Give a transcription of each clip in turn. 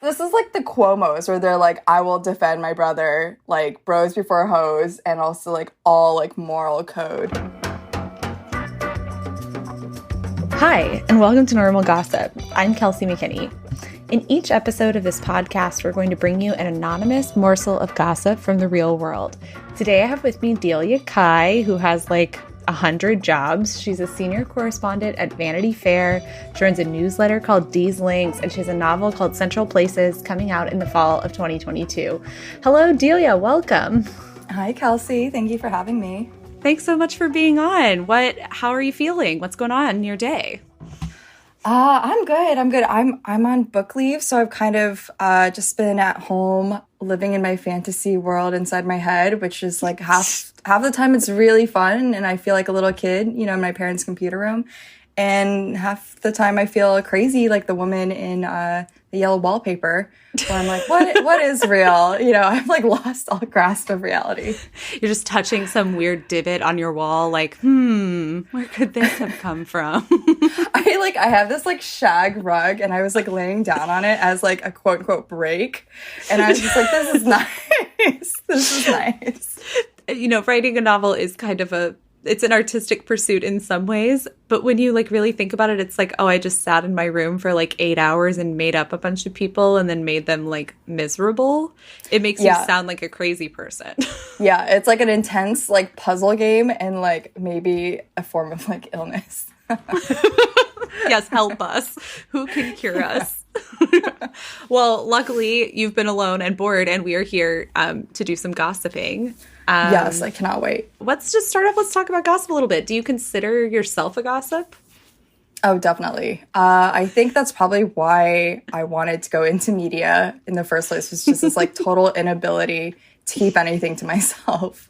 this is like the Cuomos where they're like, I will defend my brother, like bros before hoes, and also like all like moral code. Hi, and welcome to Normal Gossip. I'm Kelsey McKinney. In each episode of this podcast, we're going to bring you an anonymous morsel of gossip from the real world. Today I have with me Delia Kai, who has like 100 jobs. She's a senior correspondent at Vanity Fair. She runs a newsletter called Dee's Links, and she has a novel called Central Places coming out in the fall of 2022. Hello, Delia. Welcome. Hi, Kelsey. Thank you for having me. Thanks so much for being on. How are you feeling? What's going on in your day? I'm good. I'm on book leave, so I've kind of just been at home living in my fantasy world inside my head, which is like half the time it's really fun and I feel like a little kid, you know, in my parents' computer room. And half the time I feel crazy like the woman in the Yellow Wallpaper, where I'm like, what is real? You know, I've like lost all grasp of reality. You're just touching some weird divot on your wall, like, where could this have come from? I have this like shag rug and I was like laying down on it as like a quote unquote break. And I was just like, this is nice. This is nice. You know, writing a novel is kind of it's an artistic pursuit in some ways, but when you like really think about it, it's like, oh, I just sat in my room for like 8 hours and made up a bunch of people and then made them like miserable. It makes you sound like a crazy person. Yeah, it's like an intense like puzzle game and like maybe a form of like illness. Yes, help us. Who can cure us? Well, luckily you've been alone and bored, and we are here to do some gossiping. Yes, I cannot wait. Let's just start off. Let's talk about gossip a little bit. Do you consider yourself a gossip? Oh, definitely. I think that's probably why I wanted to go into media in the first place, was just this like total inability to keep anything to myself.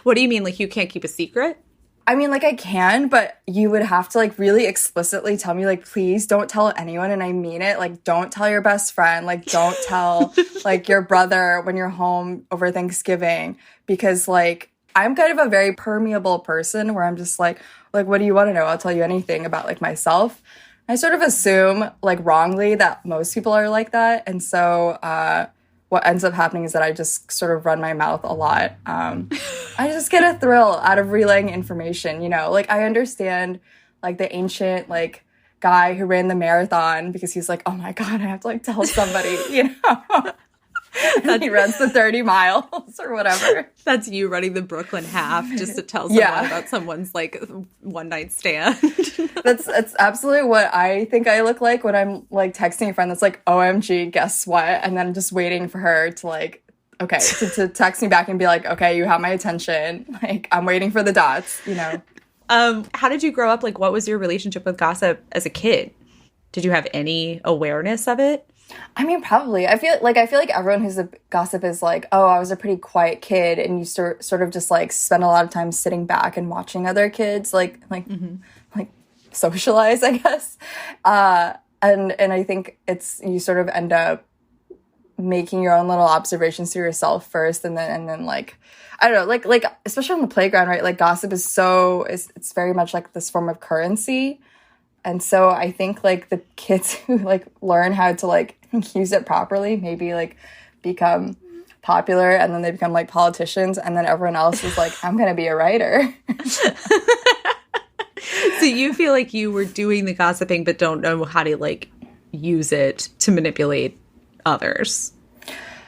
What do you mean? Like you can't keep a secret? I mean, like I can, but you would have to like really explicitly tell me like, please don't tell anyone. And I mean it. Like, don't tell your best friend. Like, don't tell like your brother when you're home over Thanksgiving, because like I'm kind of a very permeable person where I'm just like, what do you want to know? I'll tell you anything about like myself. I sort of assume like wrongly that most people are like that. And so, what ends up happening is that I just sort of run my mouth a lot. I just get a thrill out of relaying information, you know? Like, I understand, like, the ancient, like, guy who ran the marathon because he's like, oh, my God, I have to, like, tell somebody, you know? And he runs the 30 miles or whatever. That's you running the Brooklyn half just to tell someone about someone's, like, one-night stand. That's absolutely what I think I look like when I'm, like, texting a friend that's like, OMG, guess what? And then just waiting for her to, like, okay, to text me back and be like, okay, you have my attention. Like, I'm waiting for the dots, you know? How did you grow up? Like, what was your relationship with gossip as a kid? Did you have any awareness of it? I mean, probably. I feel like everyone who's a gossip is like, oh, I was a pretty quiet kid, and you sort of just like spend a lot of time sitting back and watching other kids like socialize, I guess. And I think it's, you sort of end up making your own little observations to yourself first, and then like, I don't know, like especially on the playground, right? Like gossip is it's very much like this form of currency. And so I think like the kids who like learn how to like use it properly maybe like become popular, and then they become like politicians, and then everyone else is like, I'm gonna be a writer. So you feel like you were doing the gossiping but don't know how to like use it to manipulate others.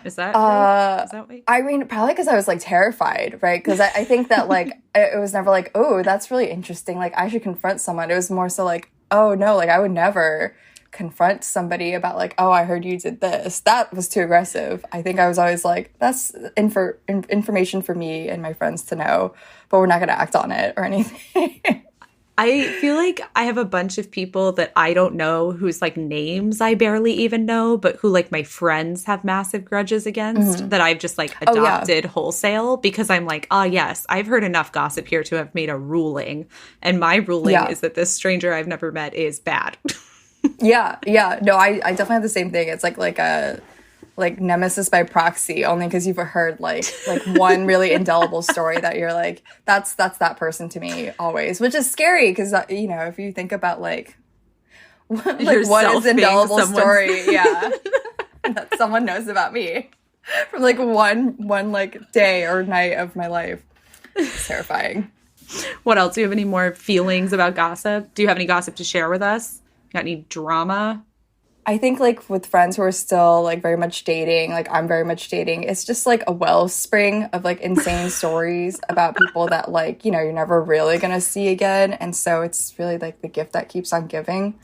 Is that right? Is that right? I mean, probably because I was like terrified, right? Because I think that like it was never like, oh, that's really interesting, like I should confront someone. It was more so like, oh no, like I would never confront somebody about like, oh, I heard you did this. That was too aggressive. I think I was always like, that's information for me and my friends to know, but we're not going to act on it or anything. I feel like I have a bunch of people that I don't know whose like names I barely even know, but who like my friends have massive grudges against that I've just like adopted wholesale, because I'm like, oh yes, I've heard enough gossip here to have made a ruling. And my ruling is that this stranger I've never met is bad. Yeah. No, I definitely have the same thing. It's like a like nemesis by proxy, only because you've heard like one really indelible story that you're like, that's that person to me always, which is scary because you know, if you think about like what is indelible story, that's someone knows about me from like one like day or night of my life. It's terrifying. What else? Do you have any more feelings about gossip? Do you have any gossip to share with us? Got any drama? I think like with friends who are still like very much dating, like I'm very much dating, it's just like a wellspring of like insane stories about people that like, you know, you're never really gonna see again. And so it's really like the gift that keeps on giving.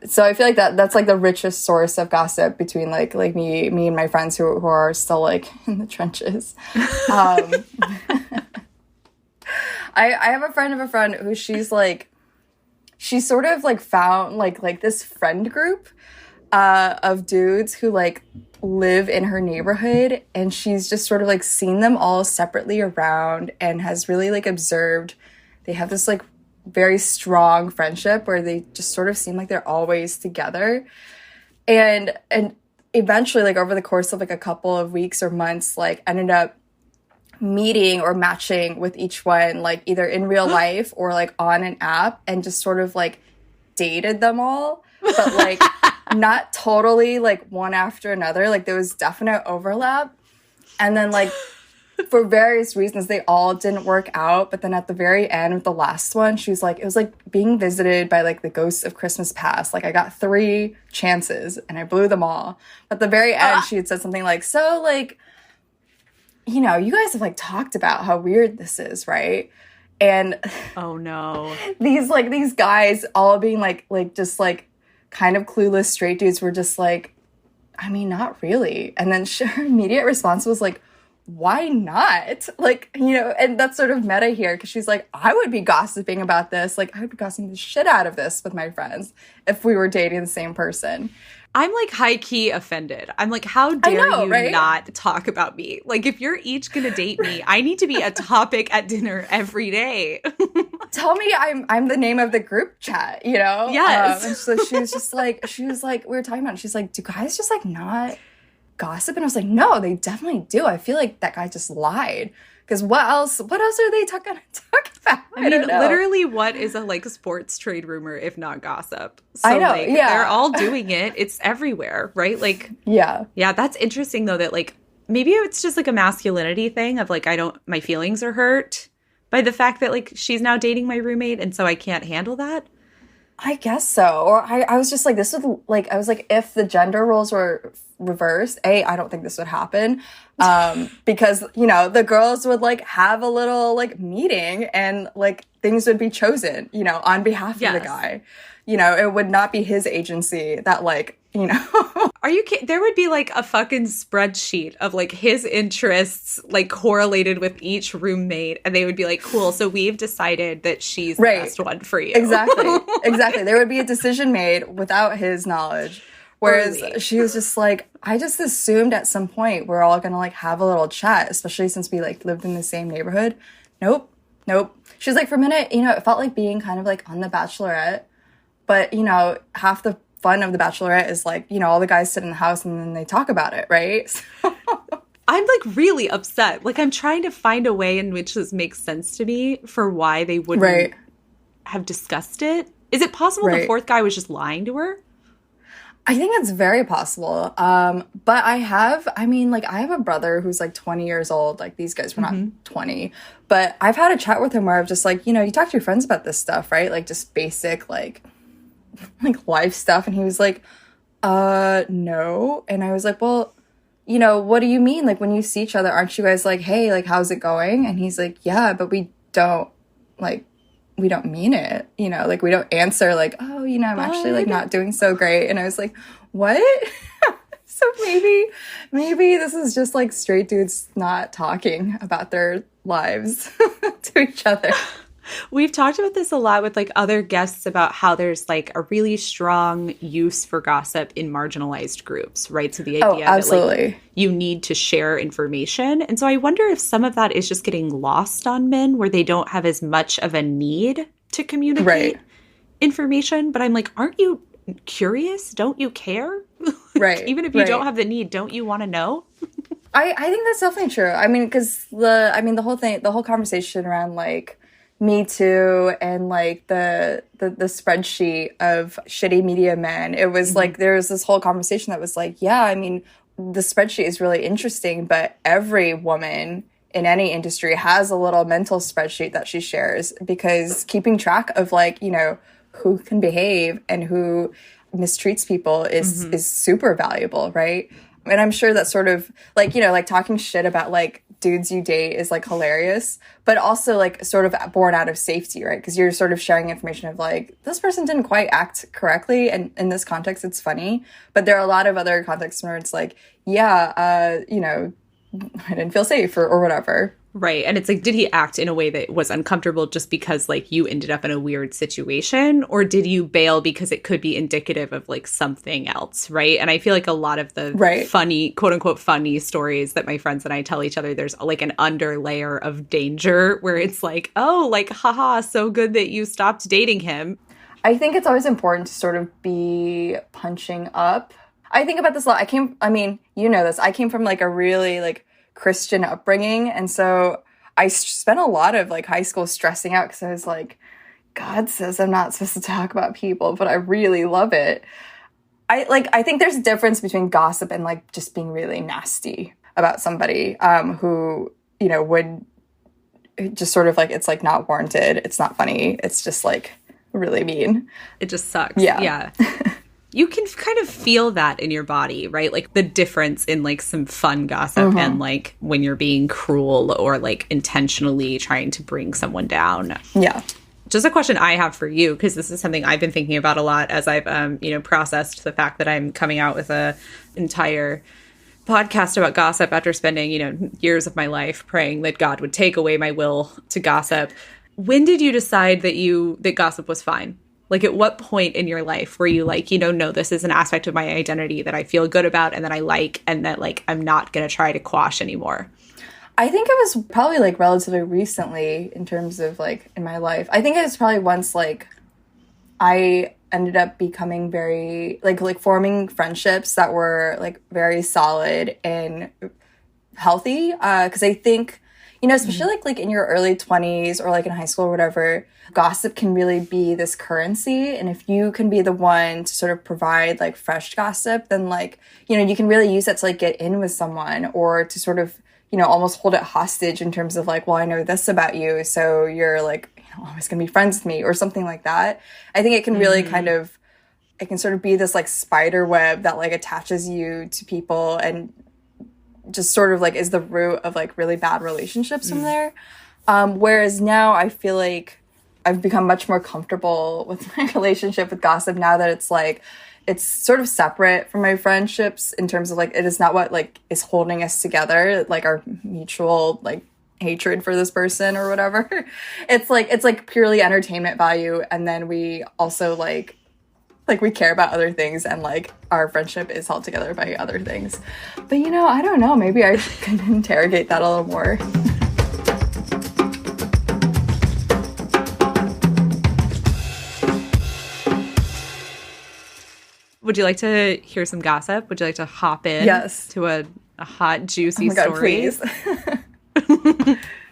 So I feel like that's like the richest source of gossip between like me and my friends who are still like in the trenches. I have a friend of a friend who she's sort of like found like this friend group of dudes who like live in her neighborhood, and she's just sort of like seen them all separately around and has really like observed they have this like very strong friendship where they just sort of seem like they're always together. And eventually, like over the course of like a couple of weeks or months, like ended up meeting or matching with each one, like either in real life or like on an app, and just sort of like dated them all, but like not totally like one after another. Like there was definite overlap. And then like for various reasons, they all didn't work out. But then at the very end with the last one, she was like, it was like being visited by like the ghosts of Christmas past. Like I got 3 chances and I blew them all. But at the very end, she had said something like, so like, you know, you guys have like talked about how weird this is, right? And oh no, these guys all being like just like kind of clueless straight dudes were just like, I mean, not really. And then her immediate response was like, why not? Like, you know, and that's sort of meta here because she's like, I would be gossiping about this. Like, I would be gossiping the shit out of this with my friends if we were dating the same person. I'm like high key offended. I'm like, how dare you not talk about me? Like, if you're each gonna date me, I need to be a topic at dinner every day. Tell me I'm the name of the group chat, you know? Yes. And so she was like, we were talking about it. She's like, do guys just like not gossip? And I was like, no, they definitely do. I feel like that guy just lied. Because what else are they gonna talk about? I mean, literally, what is a like sports trade rumor if not gossip? So, I know, like, yeah. They're all doing it. It's everywhere, right? Like, yeah. That's interesting though. That like maybe it's just like a masculinity thing of like my feelings are hurt by the fact that like she's now dating my roommate, and so I can't handle that. I guess so. Or I was just like, this would like, I was like, if the gender roles were reversed, I don't think this would happen. Because, you know, the girls would like have a little like meeting and like things would be chosen, you know, on behalf of the guy. You know, it would not be his agency that like, you know. Are you kidding? There would be like a fucking spreadsheet of like his interests like correlated with each roommate, and they would be like, cool, so we've decided that she's the best one for you. Exactly. There would be a decision made without his knowledge. Whereas she was just like, I just assumed at some point we're all gonna like have a little chat, especially since we like lived in the same neighborhood. Nope. She was like, for a minute, you know, it felt like being kind of like on The Bachelorette. But, you know, half the fun of The Bachelorette is like, you know, all the guys sit in the house and then they talk about it, right? So I'm like really upset. Like I'm trying to find a way in which this makes sense to me for why they wouldn't have discussed it. Is it possible the fourth guy was just lying to her? I think it's very possible. But I have a brother who's like 20 years old. Like these guys were not 20. But I've had a chat with him where I've just like, you know, you talk to your friends about this stuff, right? Like just basic like life stuff. And he was like, no. And I was like, well, you know, what do you mean? Like when you see each other, aren't you guys like, hey, like how's it going? And he's like, yeah, but we don't mean it, you know, like we don't answer like, oh, you know, I'm actually like not doing so great. And I was like, what? So maybe this is just like straight dudes not talking about their lives to each other. We've talked about this a lot with like other guests about how there's like a really strong use for gossip in marginalized groups, right? So the idea that like you need to share information. And so I wonder if some of that is just getting lost on men where they don't have as much of a need to communicate information. But I'm like, aren't you curious? Don't you care? Right. Even if you don't have the need, don't you want to know? I think that's definitely true. I mean, because the whole conversation around like Me Too and like the spreadsheet of shitty media men, it was like there was this whole conversation that was like, yeah, I mean, the spreadsheet is really interesting, but every woman in any industry has a little mental spreadsheet that she shares, because keeping track of like, you know, who can behave and who mistreats people is super valuable, right? And I'm sure that sort of like, you know, like talking shit about like dudes you date is like hilarious, but also like sort of born out of safety, right? Because you're sort of sharing information of like, this person didn't quite act correctly, and in this context it's funny. But there are a lot of other contexts where it's like, yeah, you know, I didn't feel safe or whatever. Right. And it's like, did he act in a way that was uncomfortable just because like you ended up in a weird situation? Or did you bail because it could be indicative of like something else? Right. And I feel like a lot of the funny, quote unquote, funny stories that my friends and I tell each other, there's like an underlayer of danger where it's like, oh, like, haha, so good that you stopped dating him. I think it's always important to sort of be punching up. I think about this a lot. I mean, you know this. I came from like a really like Christian upbringing, and so I spent a lot of like high school stressing out because I was like, God says I'm not supposed to talk about people, but I really love it. I think there's a difference between gossip and like just being really nasty about somebody who, you know, would just sort of like, it's like not warranted, it's not funny, it's just like really mean. It just sucks. Yeah. You can kind of feel that in your body, right? Like the difference in like some fun gossip and like when you're being cruel or like intentionally trying to bring someone down. Yeah. Just a question I have for you, because this is something I've been thinking about a lot as I've, you know, processed the fact that I'm coming out with a entire podcast about gossip after spending, you know, years of my life praying that God would take away my will to gossip. When did you decide that gossip was fine? Like, at what point in your life were you like, you know, no, this is an aspect of my identity that I feel good about and that I like, and that, like, I'm not going to try to quash anymore? I think it was probably, like, relatively recently in terms of, like, in my life. I think it was probably once, like, I ended up becoming very, like forming friendships that were, like, very solid and healthy. Because I think, you know, especially like in your early 20s or like in high school or whatever, gossip can really be this currency. And if you can be the one to sort of provide like fresh gossip, then like, you know, you can really use that to like get in with someone, or to sort of, you know, almost hold it hostage in terms of like, well, I know this about you, so you're like, you know, always gonna be friends with me, or something like that. I think it can really kind of, it can sort of be this like spider web that like attaches you to people and just sort of like is the root of like really bad relationships from there. Whereas now I feel like I've become much more comfortable with my relationship with gossip now that it's like, it's sort of separate from my friendships in terms of like, it is not what like is holding us together, like our mutual like hatred for this person or whatever. It's like purely entertainment value. And then we also like we care about other things, and like our friendship is held together by other things. But you know, I don't know, maybe I can interrogate that a little more. Would you like to hear some gossip? Would you like to hop in to a hot, juicy story? Please.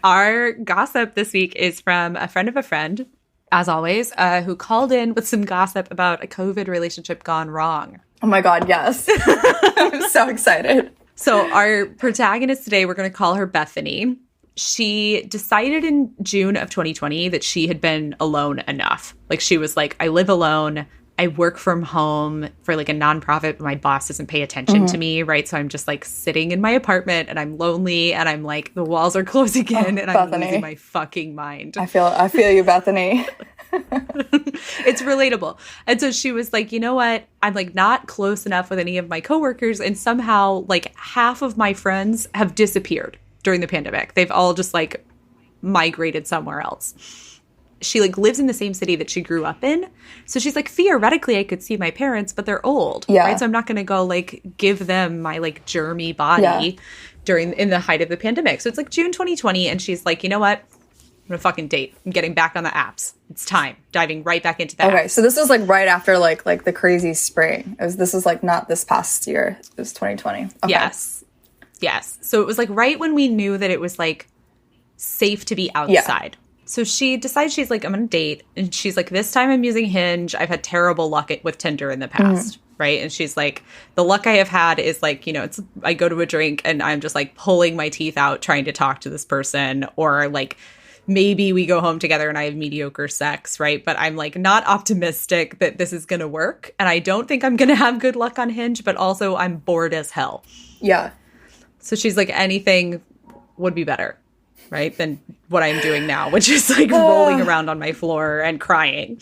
Our gossip this week is from a friend of a friend, as always, who called in with some gossip about a COVID relationship gone wrong. Oh my God, yes. I'm so excited. So our protagonist today, we're going to call her Bethany. She decided in June of 2020 that she had been alone enough. Like, she was like, I live alone. I work from home for like a nonprofit, but my boss doesn't pay attention to me, right? So I'm just like sitting in my apartment and I'm lonely and I'm like, the walls are closing in and I'm losing my fucking mind. I feel you, Bethany. It's relatable. And so she was like, you know what? I'm like not close enough with any of my coworkers, and somehow like half of my friends have disappeared during the pandemic. They've all just like migrated somewhere else. She like lives in the same city that she grew up in. So she's like, theoretically, I could see my parents, but they're old, right? So I'm not going to go like give them my like germy body in the height of the pandemic. So it's like June 2020. And she's like, you know what? I'm going to fucking date. I'm getting back on the apps. It's time. Diving right back into that. Okay. So this was like right after like the crazy spring. This is like not this past year. It was 2020. Okay. Yes. So it was like right when we knew that it was like safe to be outside. Yeah. So she decides, she's like, I'm going to date. And she's like, this time I'm using Hinge. I've had terrible luck with Tinder in the past. right? And she's like, the luck I have had is like, you know, it's I go to a drink and I'm just like pulling my teeth out trying to talk to this person, or like maybe we go home together and I have mediocre sex, right? But I'm like not optimistic that this is going to work. And I don't think I'm going to have good luck on Hinge, but also I'm bored as hell. Yeah. So she's like, anything would be better, right, than what I'm doing now, which is like rolling around on my floor and crying.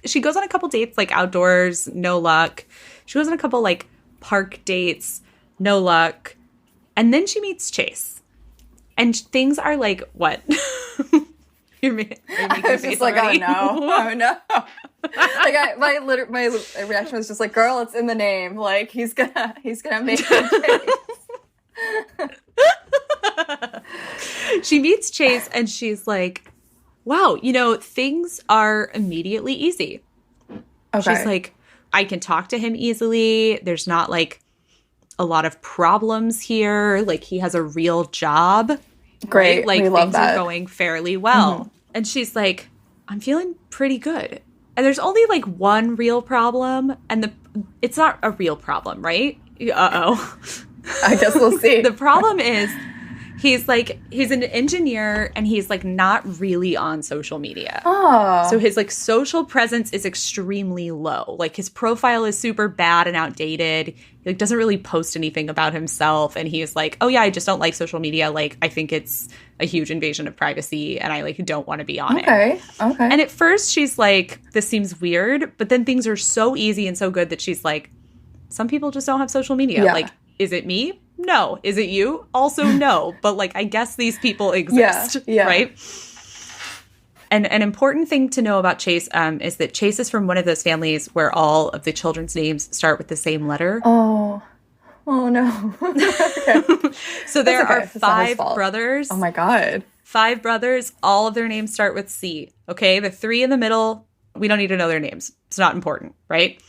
She goes on a couple dates, like outdoors, no luck. She goes on a couple like park dates, no luck. And then she meets Chase. And things are like, what? Are you I was just like, already? Oh no. Like my reaction was just like, girl, it's in the name. Like he's gonna make it. She meets Chase and she's like, wow, you know, things are immediately easy. Okay. She's like, I can talk to him easily. There's not like a lot of problems here. Like he has a real job. Great. Right? Like we love things are going fairly well. Mm-hmm. And she's like, I'm feeling pretty good. And there's only like one real problem. And it's not a real problem, right? Uh-oh. I guess we'll see. The problem is he's an engineer and he's like not really on social media. Oh. So his like social presence is extremely low. Like his profile is super bad and outdated. He like doesn't really post anything about himself. And he is like, oh yeah, I just don't like social media. Like I think it's a huge invasion of privacy and I like don't want to be on it. Okay. And at first she's like, this seems weird. But then things are so easy and so good that she's like, some people just don't have social media. Yeah. Like, is it me? No. Is it you? Also no. But like, I guess these people exist, right? And an important thing to know about Chase is that Chase is from one of those families where all of the children's names start with the same letter. Oh no. Okay. So there are 5 brothers. Oh my God. 5 brothers. All of their names start with C. Okay. The 3 in the middle, we don't need to know their names. It's not important, right?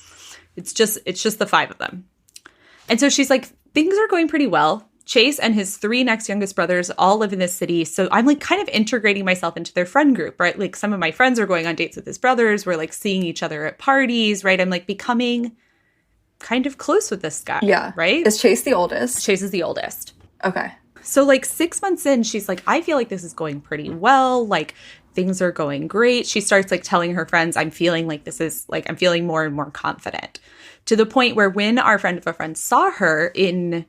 It's just the 5 of them. And so she's like, things are going pretty well. Chase and his 3 next youngest brothers all live in this city. So I'm like kind of integrating myself into their friend group, right? Like some of my friends are going on dates with his brothers. We're like seeing each other at parties, right? I'm like becoming kind of close with this guy. Yeah. Right? Is Chase the oldest? Chase is the oldest. Okay. So like 6 months in, she's like, I feel like this is going pretty well. Like things are going great. She starts like telling her friends, I'm feeling like this is like, I'm feeling more and more confident. To the point where when our friend of a friend saw her in,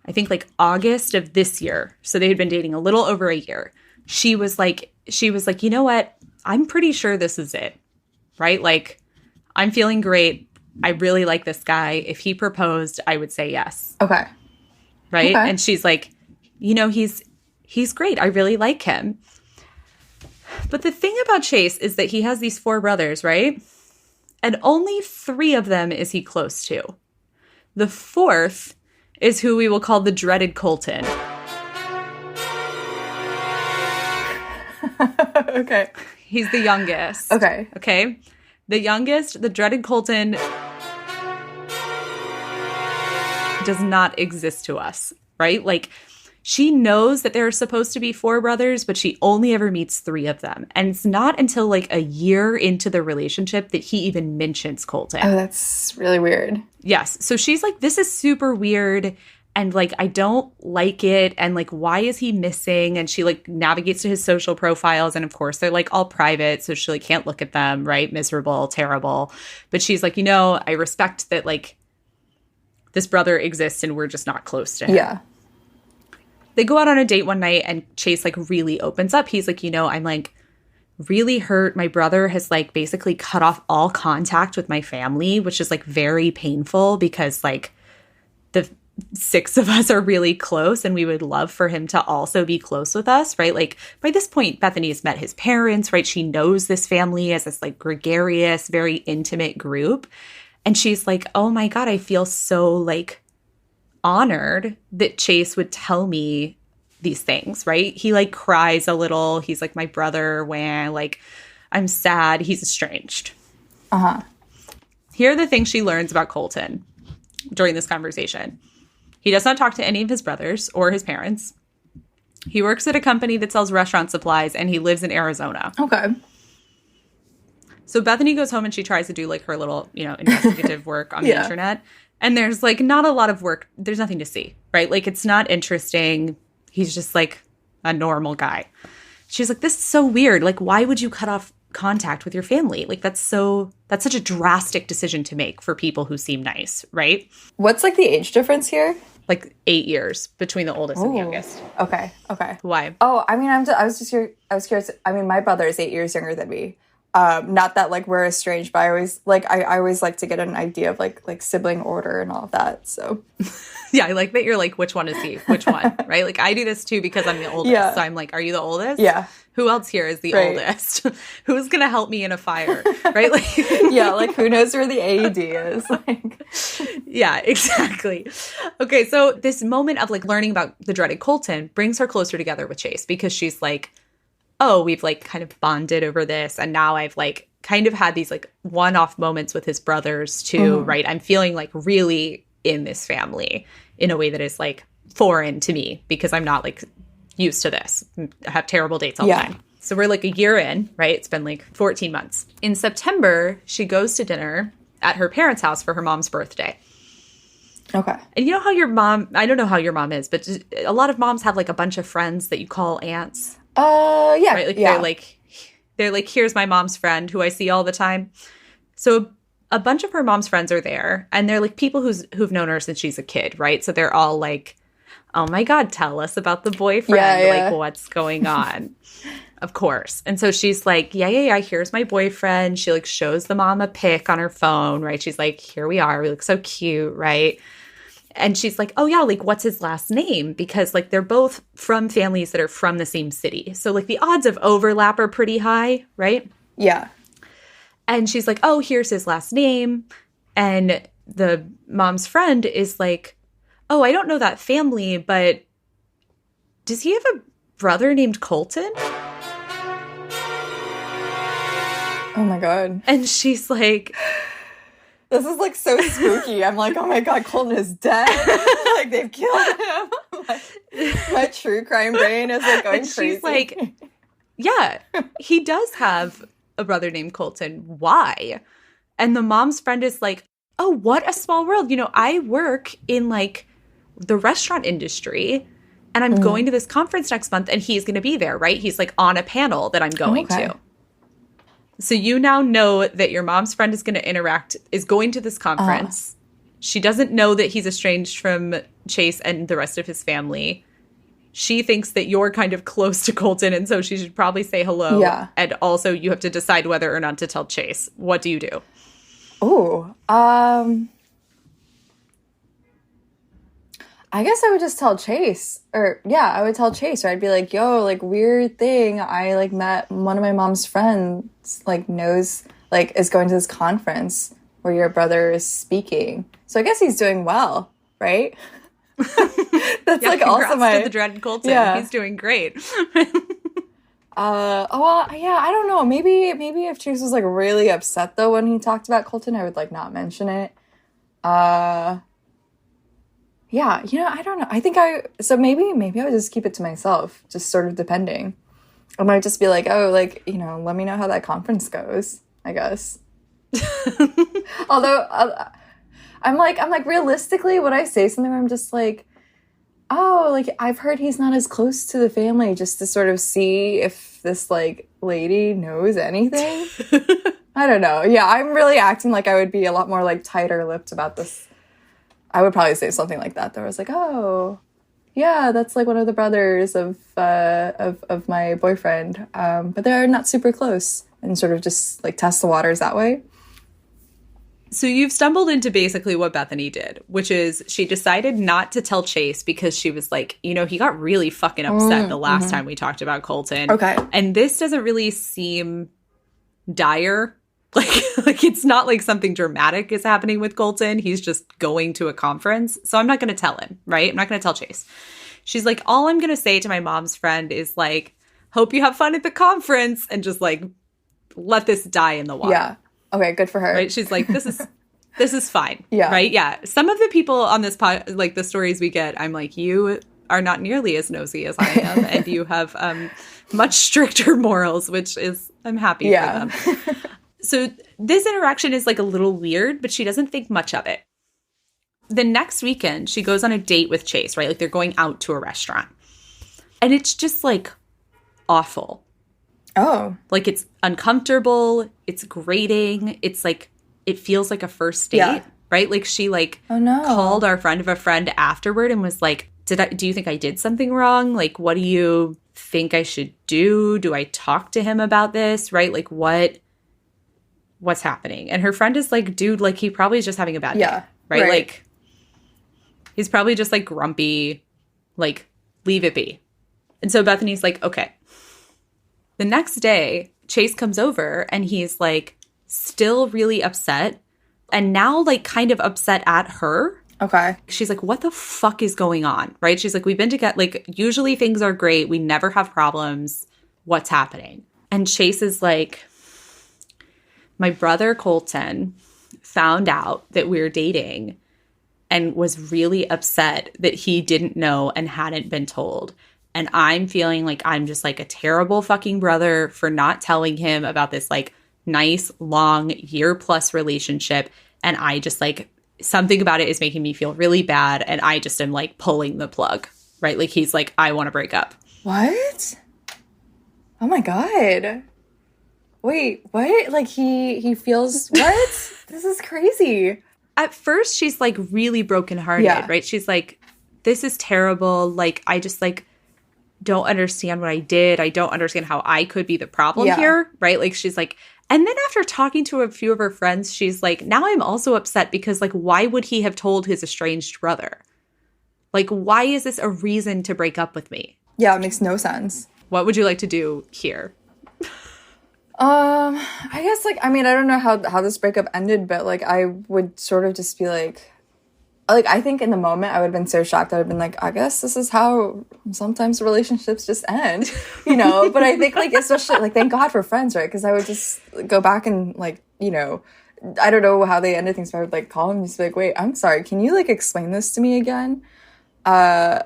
I think like August of this year, so they had been dating a little over a year, she was like, you know what? I'm pretty sure this is it, right? Like, I'm feeling great. I really like this guy. If he proposed, I would say yes. Okay. Right? Okay. And she's like, you know, he's great. I really like him. But the thing about Chase is that he has these 4 brothers, right? And only 3 of them is he close to. The 4th is who we will call the dreaded Colton. Okay. He's the youngest. Okay. Okay. The youngest, the dreaded Colton, does not exist to us, right? Like, she knows that there are supposed to be 4 brothers, but she only ever meets 3 of them. And it's not until like a year into the relationship that he even mentions Colton. Oh, that's really weird. Yes. So she's like, this is super weird. And like, I don't like it. And like, why is he missing? And she like navigates to his social profiles. And of course, they're like all private. So she like can't look at them, right? Miserable, terrible. But she's like, you know, I respect that like this brother exists and we're just not close to him. Yeah. They go out on a date one night and Chase like really opens up. He's like, you know, I'm like really hurt. My brother has like basically cut off all contact with my family, which is like very painful because like the 6 of us are really close and we would love for him to also be close with us, right? Like by this point, Bethany has met his parents, right? She knows this family as this like gregarious, very intimate group. And she's like, oh my God, I feel so like honored that Chase would tell me these things, right? He like cries a little. He's like my brother when like I'm sad. He's estranged. Uh-huh. Here are the things she learns about Colton during this conversation. He does not talk to any of his brothers or his parents. He works at a company that sells restaurant supplies and he lives in Arizona. Okay. So Bethany goes home and she tries to do like her little, investigative work on the internet. And there's like not a lot of work. There's nothing to see, right? Like it's not interesting. He's just like a normal guy. She's like, this is so weird. Like, why would you cut off contact with your family? Like that's such a drastic decision to make for people who seem nice, right? What's like the age difference here? Like 8 years between the oldest and the youngest. Okay. Why? Oh, I mean, I was curious. I mean, my brother is 8 years younger than me. Not that like we're estranged, but I always like to get an idea of like sibling order and all of that. So yeah, I like that you're like, which one is he? Which one? Right? Like I do this too because I'm the oldest. Yeah. So I'm like, are you the oldest? Yeah. Who else here is the oldest? Who's gonna help me in a fire? Right? Like yeah, like who knows where the AED is? Like yeah, exactly. Okay, so this moment of like learning about the dreaded Colton brings her closer together with Chase because she's like, oh, we've like kind of bonded over this. And now I've like kind of had these like one-off moments with his brothers too, right? I'm feeling like really in this family in a way that is like foreign to me because I'm not like used to this. I have terrible dates all the time. So we're like a year in, right? It's been like 14 months. In September, she goes to dinner at her parents' house for her mom's birthday. Okay. And you know how your mom, I don't know how your mom is, but a lot of moms have like a bunch of friends that you call aunts. Yeah. Right? Like yeah. they're like, here's my mom's friend who I see all the time. So a bunch of her mom's friends are there, and they're like people who've known her since she's a kid, right? So they're all like, oh my God, tell us about the boyfriend. Like, what's going on? Of course. And so she's like, yeah, here's my boyfriend. She like shows the mom a pic on her phone, right? She's like, here we are. We look so cute, right? And she's like, oh, yeah, like, what's his last name? Because, like, they're both from families that are from the same city. So, like, the odds of overlap are pretty high, right? Yeah. And she's like, oh, here's his last name. And the mom's friend is like, oh, I don't know that family, but does he have a brother named Colton? Oh, my God. And she's like... This is like so spooky. I'm like, oh my God, Colton is dead. Like they've killed him. My true crime brain is like going crazy. She's like, yeah, he does have a brother named Colton. Why? And the mom's friend is like, oh, what a small world. You know, I work in like the restaurant industry and I'm going to this conference next month and he's going to be there, right? He's like on a panel that I'm going to. So you now know that your mom's friend is going to this conference. She doesn't know that he's estranged from Chase and the rest of his family. She thinks that you're kind of close to Colton, and so she should probably say hello. Yeah. And also you have to decide whether or not to tell Chase. What do you do? Oh, I guess I would just tell Chase. I would tell Chase, or I'd be like, yo, like, weird thing. I, like, met one of my mom's friends, like, knows, like, is going to this conference where your brother is speaking. So I guess he's doing well, right? That's, like, also to the dreaded Colton. Yeah. He's doing great. Well, yeah, I don't know. Maybe if Chase was, like, really upset, though, when he talked about Colton, I would, like, not mention it. Yeah, you know, I don't know. I think maybe I would just keep it to myself, just sort of depending. I might just be like, oh, like, you know, let me know how that conference goes, I guess. Although, I'm like, realistically, would I say something where I'm just like, oh, like, I've heard he's not as close to the family, just to sort of see if this, like, lady knows anything? I don't know. Yeah, I'm really acting like I would be a lot more, like, tighter-lipped about this. I would probably say something like that. That was like, oh, yeah, that's like one of the brothers of my boyfriend. But they're not super close, and sort of just like test the waters that way. So you've stumbled into basically what Bethany did, which is she decided not to tell Chase because she was like, you know, he got really fucking upset the last time we talked about Colton. Okay. And this doesn't really seem dire. Like it's not like something dramatic is happening with Colton. He's just going to a conference. So I'm not going to tell him, right? I'm not going to tell Chase. She's like, all I'm going to say to my mom's friend is like, hope you have fun at the conference, and just like, let this die in the water. Yeah. Okay, good for her. Right? She's like, this is fine. Yeah. Right? Yeah. Some of the people on this pod, like the stories we get, I'm like, you are not nearly as nosy as I am, and you have much stricter morals, which is, I'm happy for them. So this interaction is like a little weird, but she doesn't think much of it. The next weekend, she goes on a date with Chase, right? Like they're going out to a restaurant. And it's just like awful. Oh. Like it's uncomfortable. It's grating. It's like, it feels like a first date, right? Like she like called our friend of a friend afterward and was like, do you think I did something wrong? Like, what do you think I should do? Do I talk to him about this? Right? Like what's happening? And her friend is like, dude, like he probably is just having a bad day. Right? Like he's probably just like grumpy, like leave it be. And so Bethany's like, okay. The next day, Chase comes over and he's like still really upset and now like kind of upset at her. Okay. She's like, what the fuck is going on? Right? She's like, we've been together. Like, usually things are great. We never have problems. What's happening? And Chase is like, my brother Colton found out that we're dating and was really upset that he didn't know and hadn't been told. And I'm feeling like I'm just like a terrible fucking brother for not telling him about this like nice, long, year-plus relationship. And I just like, something about it is making me feel really bad. And I just am like pulling the plug, right? Like he's like, I want to break up. What? Oh my God. Wait, what? Like he feels what? This is crazy. At first, she's like really brokenhearted, right? She's like, this is terrible. Like, I just like don't understand what I did. I don't understand how I could be the problem here, right? Like she's like, and then after talking to a few of her friends, she's like, now I'm also upset because like, why would he have told his estranged brother? Like, why is this a reason to break up with me? Yeah, it makes no sense. What would you like to do here? I guess like, I mean, I don't know how this breakup ended, but like I would sort of just be like I think in the moment I would have been so shocked. I would have been like, I guess this is how sometimes relationships just end, you know? But I think like, especially like, thank God for friends, right? Because I would just go back and like, you know, I don't know how they ended things, but I would like call him and just be like, wait, I'm sorry. Can you like explain this to me again? Because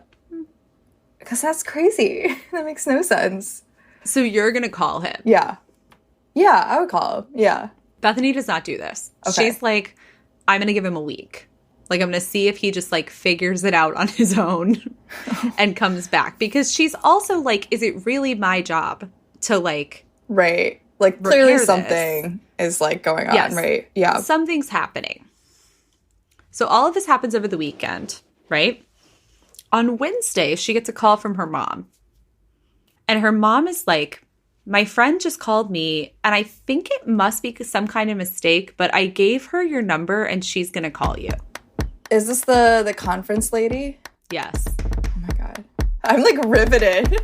that's crazy. That makes no sense. So you're going to call him? Yeah. Yeah, I would call him. Yeah. Bethany does not do this. Okay. She's like, I'm going to give him a week. Like, I'm going to see if he just, like, figures it out on his own and comes back. Because she's also, like, is it really my job to, like... Right. Like, clearly something is, like, going on, right? Yeah. Something's happening. So all of this happens over the weekend, right? On Wednesday, she gets a call from her mom. And her mom is like, my friend just called me, and I think it must be some kind of mistake, but I gave her your number, and she's going to call you. Is this the conference lady? Yes. Oh my God. I'm like riveted.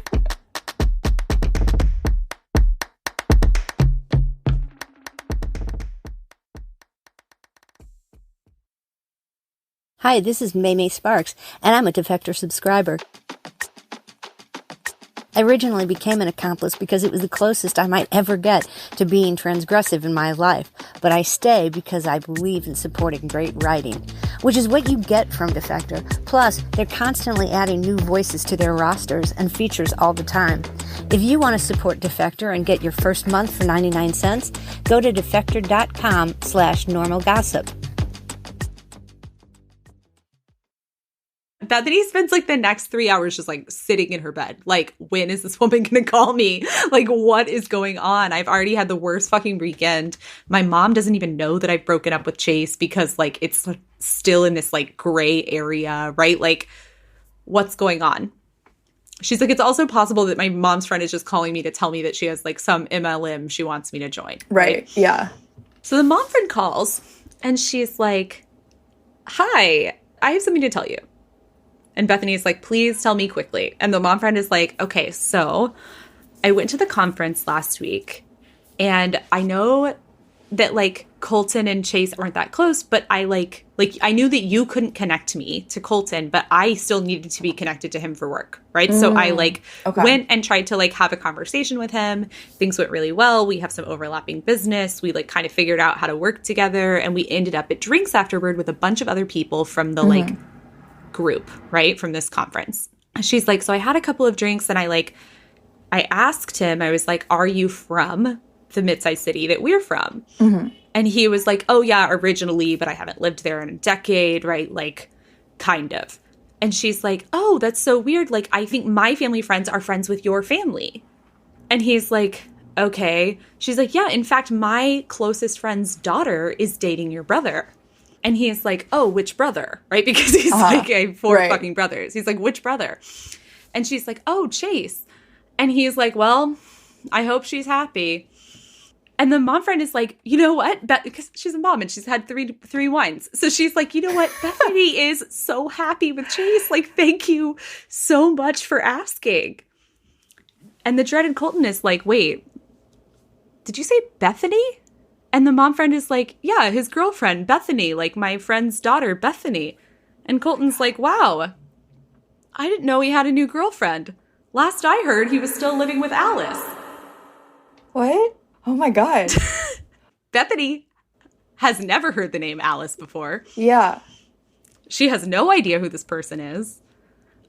Hi, this is Maymay Sparks, and I'm a Defector subscriber. I originally became an accomplice because it was the closest I might ever get to being transgressive in my life, but I stay because I believe in supporting great writing, which is what you get from Defector. Plus, they're constantly adding new voices to their rosters and features all the time. If you want to support Defector and get your first month for 99 cents, go to defector.com/normalgossip. Bethany spends like the next 3 hours just like sitting in her bed. Like, when is this woman going to call me? Like, what is going on? I've already had the worst fucking weekend. My mom doesn't even know that I've broken up with Chase because like it's still in this like gray area, right? Like, what's going on? She's like, it's also possible that my mom's friend is just calling me to tell me that she has like some MLM she wants me to join. Right. Yeah. So the mom friend calls and she's like, hi, I have something to tell you. And Bethany is like, please tell me quickly. And the mom friend is like, okay, so I went to the conference last week and I know that like Colton and Chase aren't that close, but I like I knew that you couldn't connect me to Colton, but I still needed to be connected to him for work, right? So I went and tried to like have a conversation with him. Things went really well. We have some overlapping business. We like kind of figured out how to work together, and we ended up at drinks afterward with a bunch of other people from the like group, right, from this conference. She's like, so I had a couple of drinks and I asked him, I was like, are you from the mid-sized city that we're from. And he was like, oh, yeah, originally, but I haven't lived there in a decade, right? Like, kind of. And she's like, oh, that's so weird. Like, I think my family friends are friends with your family. And he's like, okay. She's like, yeah, in fact, my closest friend's daughter is dating your brother. And he's like, oh, which brother? Right? Because he's like, I have four fucking brothers. He's like, which brother? And she's like, oh, Chase. And he's like, well, I hope she's happy. And the mom friend is like, you know what? Because she's a mom and she's had three wines. So she's like, you know what? Bethany is so happy with Chase. Like, thank you so much for asking. And the dreaded Colton is like, wait, did you say Bethany? And the mom friend is like, yeah, his girlfriend, Bethany, like my friend's daughter, Bethany. And Colton's like, wow, I didn't know he had a new girlfriend. Last I heard, he was still living with Alice. What? Oh my God. Bethany has never heard the name Alice before. Yeah. She has no idea who this person is.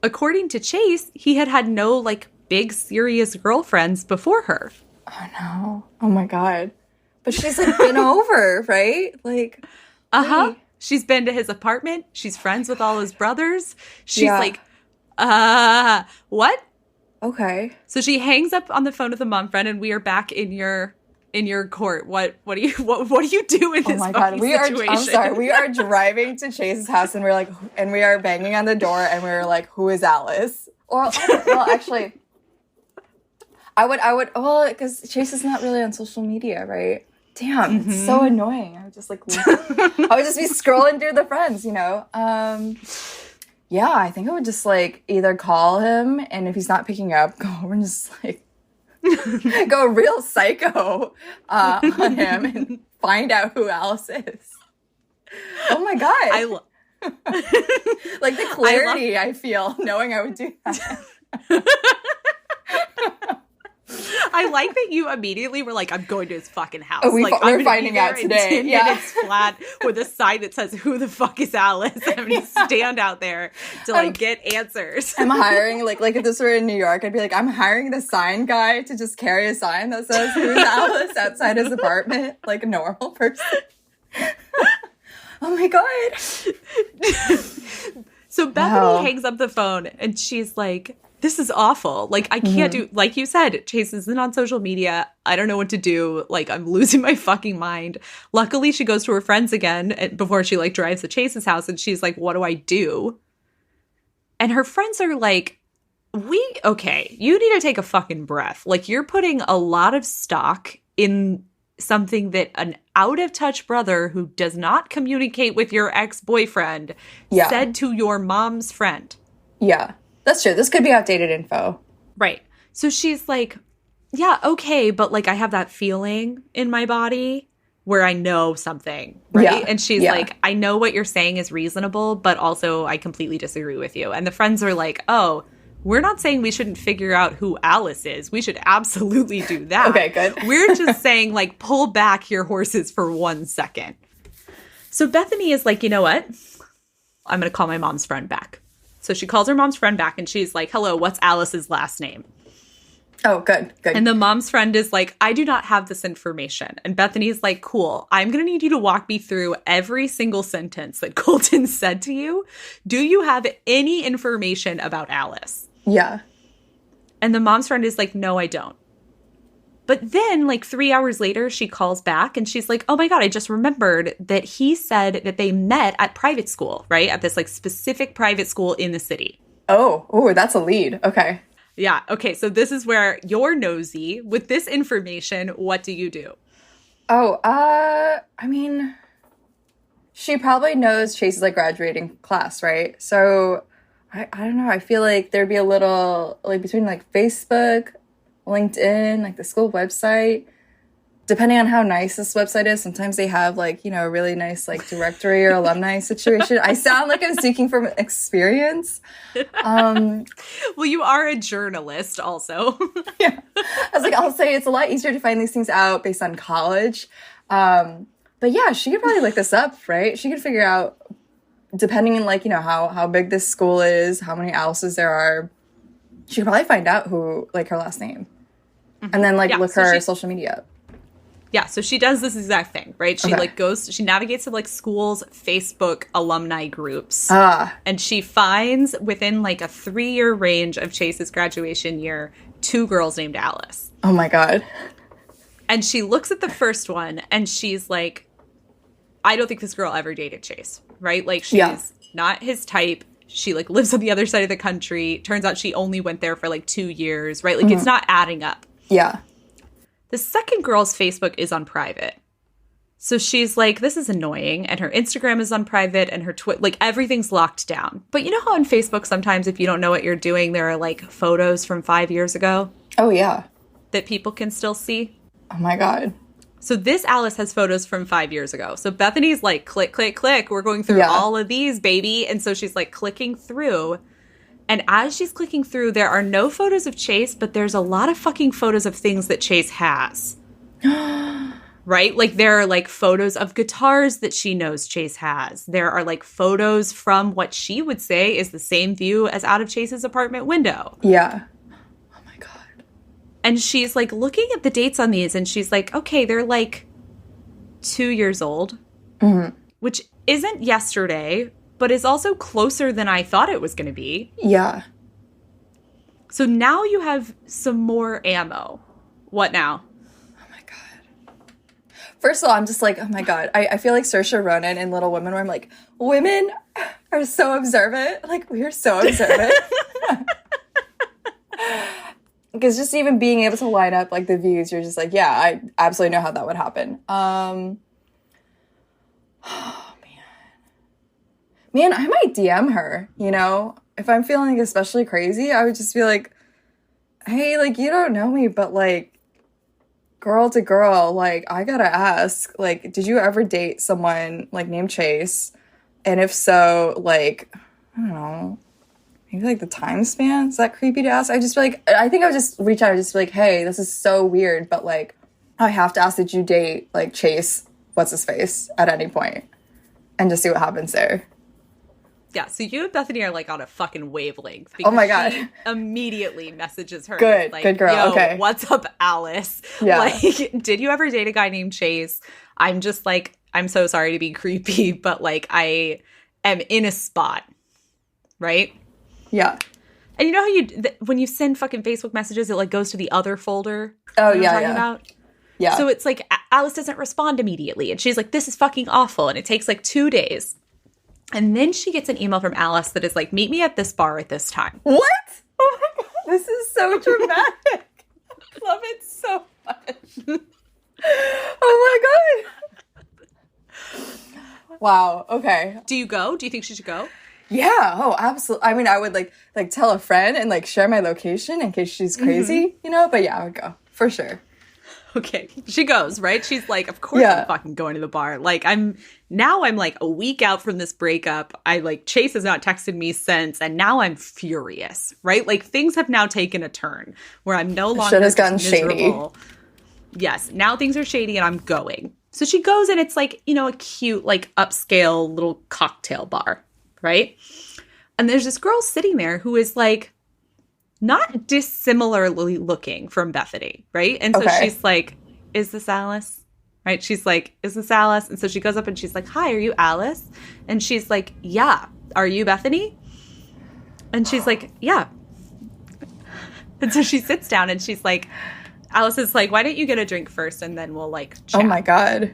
According to Chase, he had no, like, big, serious girlfriends before her. Oh, no. Oh my God. But she's, like, been over, right? Like, uh-huh. She's been to his apartment. She's friends with all his brothers. She's like, what? Okay. So she hangs up on the phone with the mom friend, and we are back in your court. What do you do in this fucking situation? I'm sorry. We are driving to Chase's house, and we are banging on the door, and we're like, who is Alice? Or well, actually, I would because Chase is not really on social media, right? Damn, it's so annoying. I would just be scrolling through the friends, you know. Yeah, I think I would just like either call him, and if he's not picking up, go over and just like go real psycho on him and find out who Alice is. Oh my God. Like the clarity I feel knowing I would do that. I like that you immediately were like, I'm going to his fucking house. Oh, we're finding out today. In 10 minutes flat with a sign that says, who the fuck is Alice? And I'm going to stand out there to like get answers. I'm hiring, like if this were in New York, I'd be like, I'm hiring the sign guy to just carry a sign that says, who's Alice outside his apartment, like a normal person. Oh my God. So Bethany hangs up the phone and she's like, this is awful. Like, I can't do, like you said, Chase isn't on social media. I don't know what to do. Like, I'm losing my fucking mind. Luckily, she goes to her friends again before she, like, drives to Chase's house. And she's like, what do I do? And her friends are like, okay, you need to take a fucking breath. Like, you're putting a lot of stock in something that an out-of-touch brother who does not communicate with your ex-boyfriend said to your mom's friend. Yeah. That's true. This could be outdated info. Right. So she's like, yeah, okay, but like I have that feeling in my body where I know something, right? Yeah. And she's like, I know what you're saying is reasonable, but also I completely disagree with you. And the friends are like, oh, we're not saying we shouldn't figure out who Alice is. We should absolutely do that. Okay, good. We're just saying, like, pull back your horses for 1 second. So Bethany is like, you know what? I'm going to call my mom's friend back. So she calls her mom's friend back and she's like, hello, what's Alice's last name? Oh, good. And the mom's friend is like, I do not have this information. And Bethany's like, cool, I'm going to need you to walk me through every single sentence that Colton said to you. Do you have any information about Alice? Yeah. And the mom's friend is like, no, I don't. But then, like, 3 hours later, she calls back and she's like, oh my God, I just remembered that he said that they met at private school, right? At this, like, specific private school in the city. Oh, that's a lead. Okay. Yeah. Okay. So this is where you're nosy. With this information, what do you do? Oh, I mean, she probably knows Chase is, like, graduating class, right? So, I don't know. I feel like there'd be a little, like, between, like, Facebook, LinkedIn, like the school website, depending on how nice this website is, sometimes they have like, you know, a really nice like directory or alumni situation. I sound like I'm speaking from experience. Well, you are a journalist also. Yeah. I was like, I'll say it's a lot easier to find these things out based on college. But yeah, she could probably look this up, right? She could figure out, depending on like, you know, how big this school is, how many Alice's there are. She could probably find out who, like, her last name. And then, like, look her social media up. Yeah, so she does this exact thing, right? She she navigates to like schools' Facebook alumni groups. And she finds within like a 3-year range of Chase's graduation year, 2 girls named Alice. Oh my God. And she looks at the first one and she's like, I don't think this girl ever dated Chase, right? Like she's not his type. She like lives on the other side of the country. Turns out she only went there for like 2 years, right? Like it's not adding up. Yeah. The second girl's Facebook is on private. So she's like, this is annoying. And her Instagram is on private and her like everything's locked down. But you know how on Facebook sometimes if you don't know what you're doing, there are like photos from 5 years ago? Oh, yeah. That people can still see? Oh my God. So this Alice has photos from 5 years ago. So Bethany's like, click, click, click. We're going through all of these, baby. And so she's like clicking through. And as she's clicking through, there are no photos of Chase, but there's a lot of fucking photos of things that Chase has. Right? Like there are like photos of guitars that she knows Chase has. There are like photos from what she would say is the same view as out of Chase's apartment window. Yeah. Oh my God. And she's like looking at the dates on these and she's like, okay, they're like 2 years old, which isn't yesterday, but is also closer than I thought it was going to be. Yeah. So now you have some more ammo. What now? Oh my God. First of all, I'm just like, oh my God. I feel like Saoirse Ronan in Little Women where I'm like, women are so observant. Like, we are so observant. Because just even being able to line up like the views, you're just like, yeah, I absolutely know how that would happen. Man, I might DM her, you know? If I'm feeling especially crazy, I would just be like, hey, like, you don't know me, but, like, girl to girl, like, I gotta ask, like, did you ever date someone, like, named Chase? And if so, like, I don't know, maybe, like, the time span? Is that creepy to ask? I just be like, I think I would just reach out and just be like, hey, this is so weird, but, like, I have to ask, did you date, like, Chase, what's his face, at any point? And just see what happens there. Yeah, so you and Bethany are like on a fucking wavelength. Oh my God. She immediately messages her. Good, like, good girl, yo, okay. What's up, Alice? Yeah. Like, did you ever date a guy named Chase? I'm just like, I'm so sorry to be creepy, but like I am in a spot, right? Yeah. And you know how when you send fucking Facebook messages, it like goes to the other folder? Oh, you know yeah, what I'm talking about? Yeah. So it's like Alice doesn't respond immediately. And she's like, this is fucking awful. And it takes like 2 days. And then she gets an email from Alice that is like, meet me at this bar at this time. What? Oh my God. This is so dramatic. I love it so much. Oh my God. Wow. Okay. Do you go? Do you think she should go? Yeah. Oh, absolutely. I mean, I would like tell a friend and like share my location in case she's crazy, you know? But yeah, I would go for sure. Okay. She goes, right? She's like, of course I'm fucking going to the bar. Like I'm like a week out from this breakup. Chase has not texted me since. And now I'm furious, right? Like things have now taken a turn where I'm no longer shit has gotten miserable. Shady. Yes. Now things are shady and I'm going. So she goes and it's like, you know, a cute, like upscale little cocktail bar, right? And there's this girl sitting there who is like, not dissimilarly looking from Bethany, right? And so she's like, is this Alice? Right? She's like, is this Alice? And so she goes up and she's like, hi, are you Alice? And she's like, yeah. Are you Bethany? And she's like, yeah. And so she sits down and she's like, Alice is like, why don't you get a drink first and then we'll like chat. Oh my God.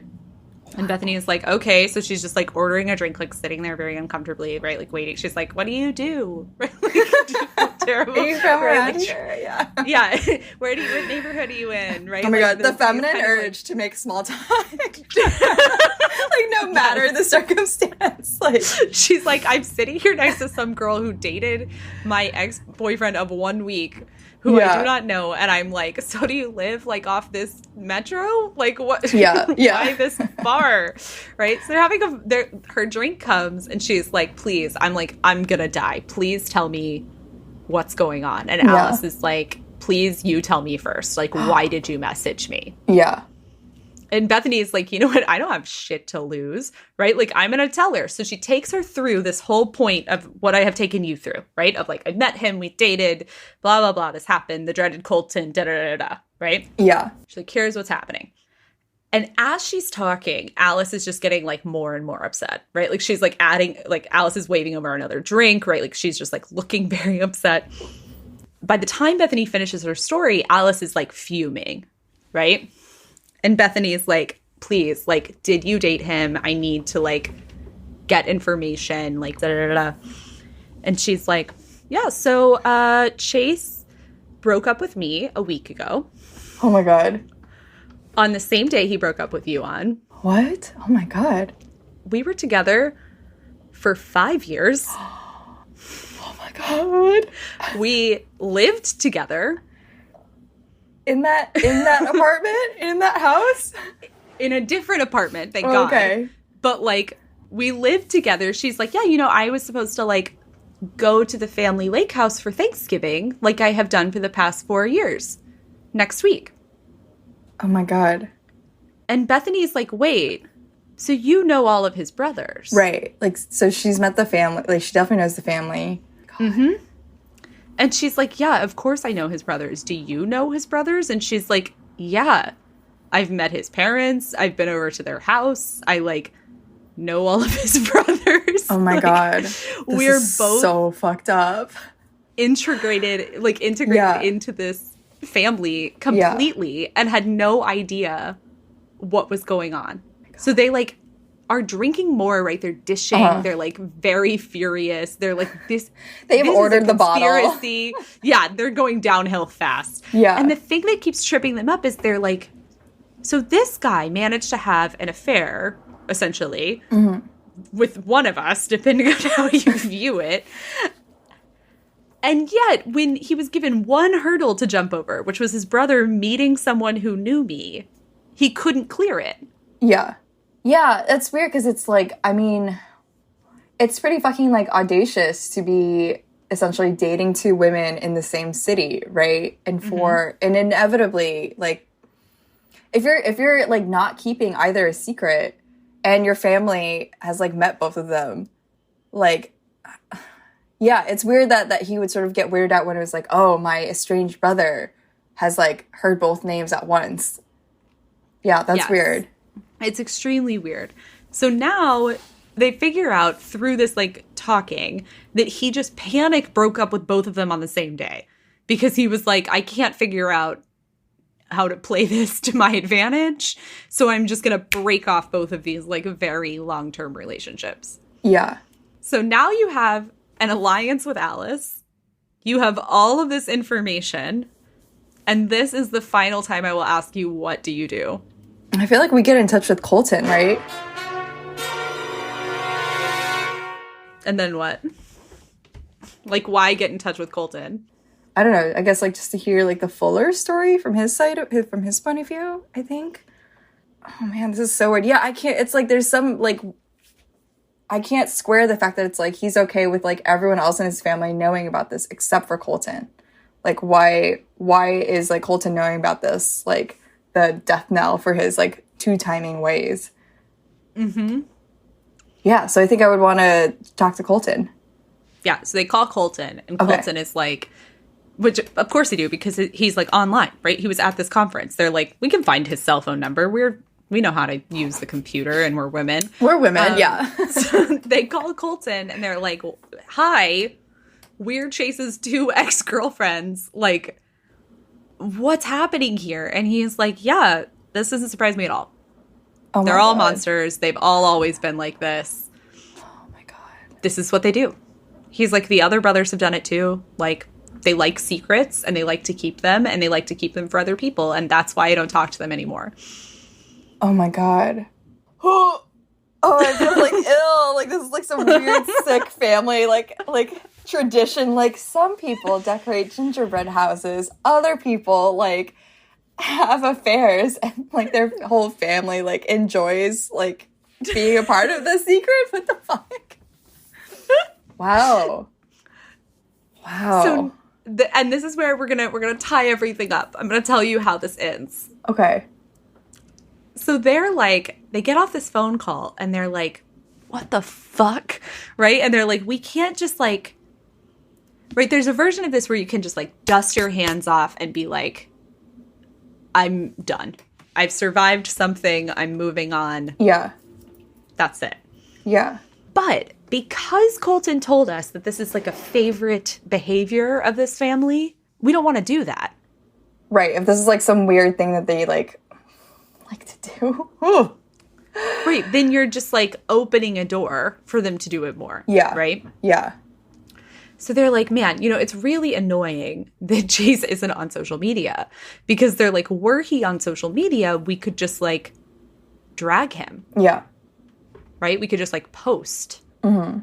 And Bethany is like, okay. So she's just like ordering a drink, like sitting there very uncomfortably, right? Like waiting. She's like, what do you do? Right? Like, terrible. Are you from right? around Like, here? Yeah. Yeah. What neighborhood are you in? Right? Oh my Like, God. The feminine kind of, urge to make small talk. Like no matter the circumstance. Like she's like, I'm sitting here next to some girl who dated my ex-boyfriend of 1 week who I do not know. And I'm like, so do you live like off this metro? Like what? Yeah. Why this bar? Right. So they're having her drink comes and she's like, please, I'm like, I'm going to die. Please tell me what's going on. And Alice is like, please, you tell me first. Like, why did you message me? Yeah. And Bethany is like, you know what? I don't have shit to lose, right? Like, I'm going to tell her. So she takes her through this whole point of what I have taken you through, right? Of like, I met him, we dated, blah, blah, blah. This happened, the dreaded Colton, da, da, da, da, right? Yeah. She's like, here's what's happening. And as she's talking, Alice is just getting like more and more upset, right? Like she's like adding, like Alice is waving over another drink, right? Like she's just like looking very upset. By the time Bethany finishes her story, Alice is like fuming, right? And Bethany is like, please, like, did you date him? I need to like get information, like da da da da. And she's like, yeah, so Chase broke up with me a week ago. Oh my God. On the same day he broke up with you on. What? Oh my God. We were together for 5 years. Oh my God. We lived together. In that apartment? In that house? In a different apartment, thank God. Okay. But like, we lived together. She's like, yeah, you know, I was supposed to like go to the family lake house for Thanksgiving, like I have done for the past 4 years, next week. Oh my God. And Bethany's like, wait, so you know all of his brothers? Right. Like, so she's met the family. Like, she definitely knows the family. Mm-hmm. And she's like, yeah, of course I know his brothers. Do you know his brothers? And she's like, yeah, I've met his parents. I've been over to their house. I, like, know all of his brothers. Oh my like, God. We're both so fucked up. integrated into this family completely and had no idea what was going on. So they like are drinking more, right? They're dishing. They're like very furious. They're like this. They've ordered the bottle. Yeah, they're going downhill fast. Yeah. And the thing that keeps tripping them up is they're like, so this guy managed to have an affair, essentially, with one of us, depending on how you view it. And yet, when he was given one hurdle to jump over, which was his brother meeting someone who knew me, he couldn't clear it. Yeah. Yeah, that's weird because it's like, I mean, it's pretty fucking like audacious to be essentially dating two women in the same city, right? And and inevitably, like, if you're like not keeping either a secret and your family has like met both of them, like, yeah, it's weird that he would sort of get weirded out when it was like, oh, my estranged brother has like heard both names at once. Yeah, that's weird. It's extremely weird. So now they figure out through this like talking that he just broke up with both of them on the same day because he was like, I can't figure out how to play this to my advantage. So I'm just going to break off both of these like very long-term relationships. Yeah. So now you have an alliance with Alice. You have all of this information. And this is the final time I will ask you, what do you do? I feel like we get in touch with Colton, right? And then what? Like, why get in touch with Colton? I don't know. I guess like just to hear like the fuller story from his side, from his point of view, I think. Oh man, this is so weird. Yeah, I can't, it's like there's some like, I can't square the fact that it's like he's okay with like everyone else in his family knowing about this except for Colton. Like why is like Colton knowing about this like the death knell for his like two timing ways? Mm-hmm. Yeah, so I think I would want to talk to Colton. Yeah, so they call Colton, and Colton is like, which of course they do because he's like online, right? He was at this conference. They're like, we can find his cell phone number. We know how to use the computer, and we're women. We're women, yeah. So they call Colton, and they're like, hi, we're Chase's two ex-girlfriends. Like, what's happening here? And he's like, yeah, this doesn't surprise me at all. Oh They're all monsters. They've all always been like this. Oh my God. This is what they do. He's like, the other brothers have done it too. Like, they like secrets, and they like to keep them, and they like to keep them for other people. And that's why I don't talk to them anymore. Oh my God. Oh, I feel like ill. Like this is like some weird sick family like tradition. Like some people decorate gingerbread houses. Other people like have affairs and like their whole family like enjoys like being a part of the secret. What the fuck? Wow. So and this is where we're gonna tie everything up. I'm gonna tell you how this ends. Okay. So they're like, they get off this phone call and they're like, what the fuck? Right? And they're like, we can't just like, right? There's a version of this where you can just like dust your hands off and be like, I'm done. I've survived something. I'm moving on. Yeah. That's it. Yeah. But because Colton told us that this is like a favorite behavior of this family, we don't want to do that. Right. If this is like some weird thing that they like to do. Ooh. Right. Then you're just like opening a door for them to do it more. Yeah. Right? Yeah. So they're like, man, it's really annoying that Chase isn't on social media, because they're like, were he on social media, we could just like drag him. Yeah. Right? We could just like post. Mm-hmm.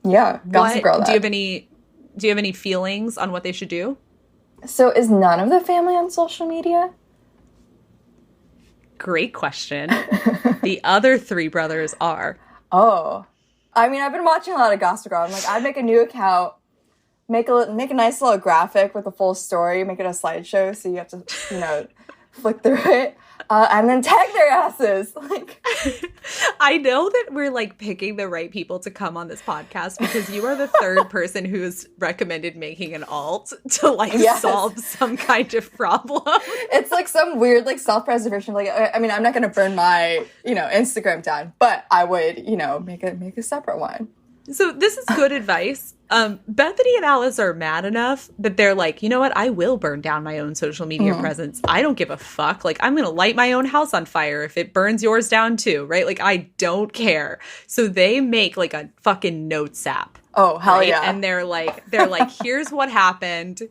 Yeah. Gossip Girl that. Do you have any feelings on what they should do? So is none of the family on social media? Great question. The other 3 brothers are. Oh. I mean, I've been watching a lot of Gossip Girl. I'm like, I'd make a new account, make a nice little graphic with a full story, make it a slideshow so you have to, flick through it, and then tag their asses. Like, I know that we're like picking the right people to come on this podcast, because you are the 3rd person who's recommended making an alt to like solve some kind of problem. It's like some weird like self-preservation. Like, I mean, I'm not going to burn my, Instagram down, but I would, make a separate one. So this is good advice. Bethany and Alice are mad enough that they're like, you know what? I will burn down my own social media presence. I don't give a fuck. Like, I'm going to light my own house on fire if it burns yours down too, right? Like, I don't care. So they make like a fucking notes app. Oh, hell right? yeah. And they're like, here's what happened.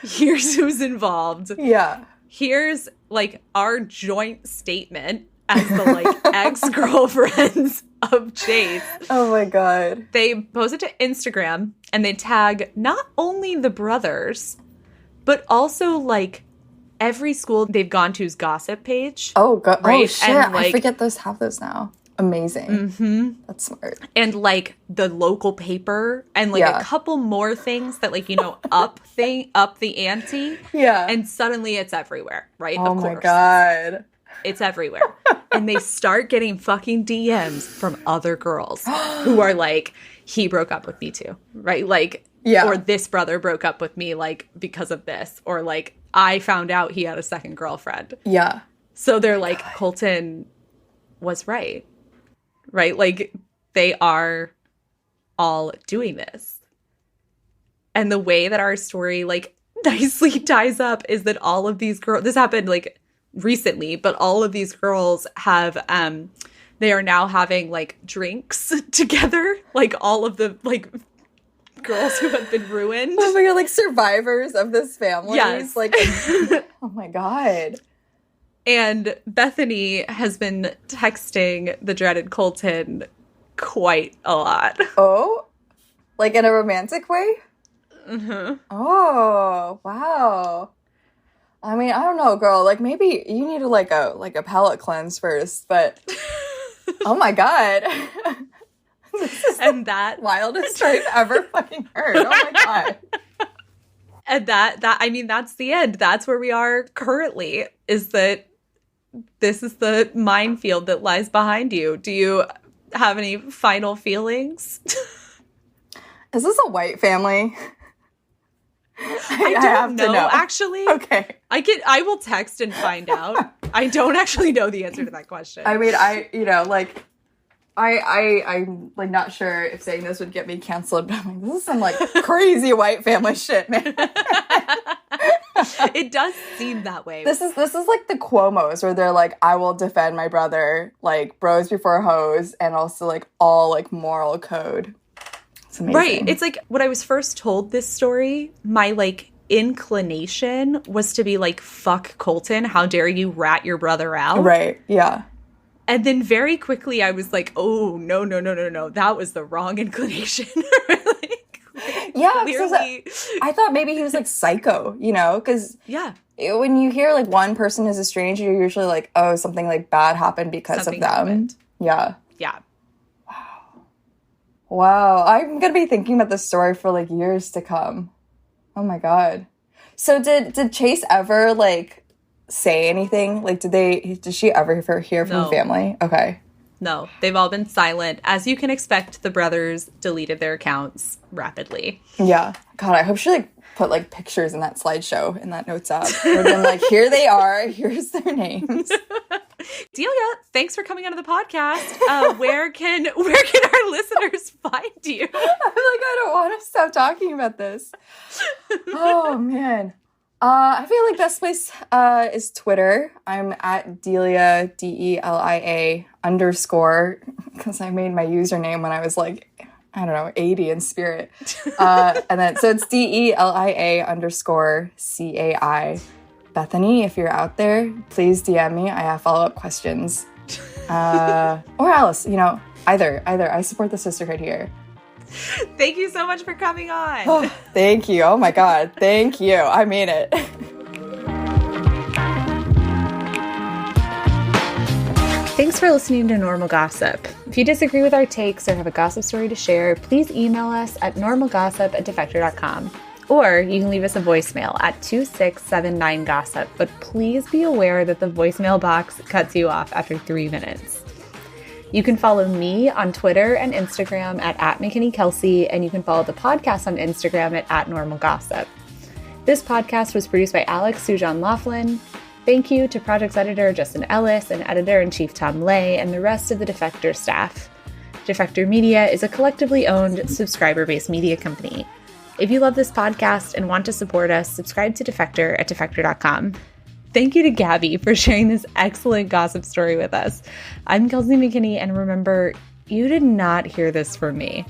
Here's who's involved. Yeah. Here's like our joint statement as the like ex-girlfriends of Chase. Oh my God. They post it to Instagram and they tag not only the brothers, but also like every school they've gone to's gossip page. Oh God. Right? Oh shit. And, like, I forget those have those now. Amazing. Mm-hmm. That's smart. And like the local paper and like a couple more things that like, up the ante. Yeah. And suddenly it's everywhere, right? Oh of course. my God. It's everywhere. And they start getting fucking DMs from other girls who are like, he broke up with me too, right? Like, or this brother broke up with me like because of this, or like I found out he had a second girlfriend. Yeah. So they're like, Colton was right? Like they are all doing this. And the way that our story like nicely ties up is that all of these girls, this happened like recently, but all of these girls have they are now having like drinks together, like all of the like girls who have been ruined. Oh my God, like survivors of this family. Yes. Like, oh my God. And Bethany has been texting the dreaded Colton quite a lot. Oh? Like in a romantic way? Mm-hmm. Oh, wow. I mean, I don't know, girl. Like, maybe you need like a palate cleanse first, but oh my God. This is And the that wildest story I've ever fucking heard. Oh my God. and that I mean, that's the end. That's where we are currently, is that this is the minefield that lies behind you. Do you have any final feelings? Is this a white family? I don't know, actually. Okay. I will text and find out. I don't actually know the answer to that question. I mean, I'm like not sure if saying this would get me canceled, but I'm like, this is some like crazy white family shit, man. It does seem that way. This is like the Cuomos, where they're like, I will defend my brother, like bros before hoes, and also like all like moral code. It's amazing. Right. It's like when I was first told this story, my like inclination was to be like, fuck Colton, how dare you rat your brother out? Right. Yeah. And then very quickly I was like, oh, no. That was the wrong inclination. Yeah. Clearly. I thought maybe he was like psycho, because when you hear like one person is a stranger, you're usually like, oh, something like bad happened because of them. Happened. Yeah. Yeah. Wow. I'm going to be thinking about this story for like years to come. Oh my God. So did Chase ever like say anything? Like did she ever hear from the family? Okay. No, they've all been silent. As you can expect, the brothers deleted their accounts rapidly. Yeah. God, I hope she like put like pictures in that slideshow in that notes app. Or then like, here they are, here's their names. Delia, thanks for coming onto the podcast. Where can our listeners find you? I'm like, I don't want to stop talking about this. Oh, man. I feel like best place is Twitter. I'm at Delia, DELIA _ because I made my username when I was like, I don't know, 80 in spirit. And then, so it's DELIA _ CAI. Bethany, if you're out there, please DM me. I have follow-up questions. Or Alice, either. I support the sisterhood here. Thank you so much for coming on. Oh, thank you. Oh my God. Thank you. I mean it. Thanks for listening to Normal Gossip. If you disagree with our takes or have a gossip story to share, please email us at normalgossip@defector.com. Or you can leave us a voicemail at 2679-GOSSIP, but please be aware that the voicemail box cuts you off after 3 minutes. You can follow me on Twitter and Instagram at @McKinneyKelsey, and you can follow the podcast on Instagram at @NormalGossip. This podcast was produced by Alex Sujan Laughlin. Thank you to project editor Justin Ellis and editor-in-chief Tom Lay and the rest of the Defector staff. Defector Media is a collectively owned, subscriber-based media company. If you love this podcast and want to support us, subscribe to Defector at defector.com. Thank you to Gabby for sharing this excellent gossip story with us. I'm Kelsey McKinney, and remember, you did not hear this from me.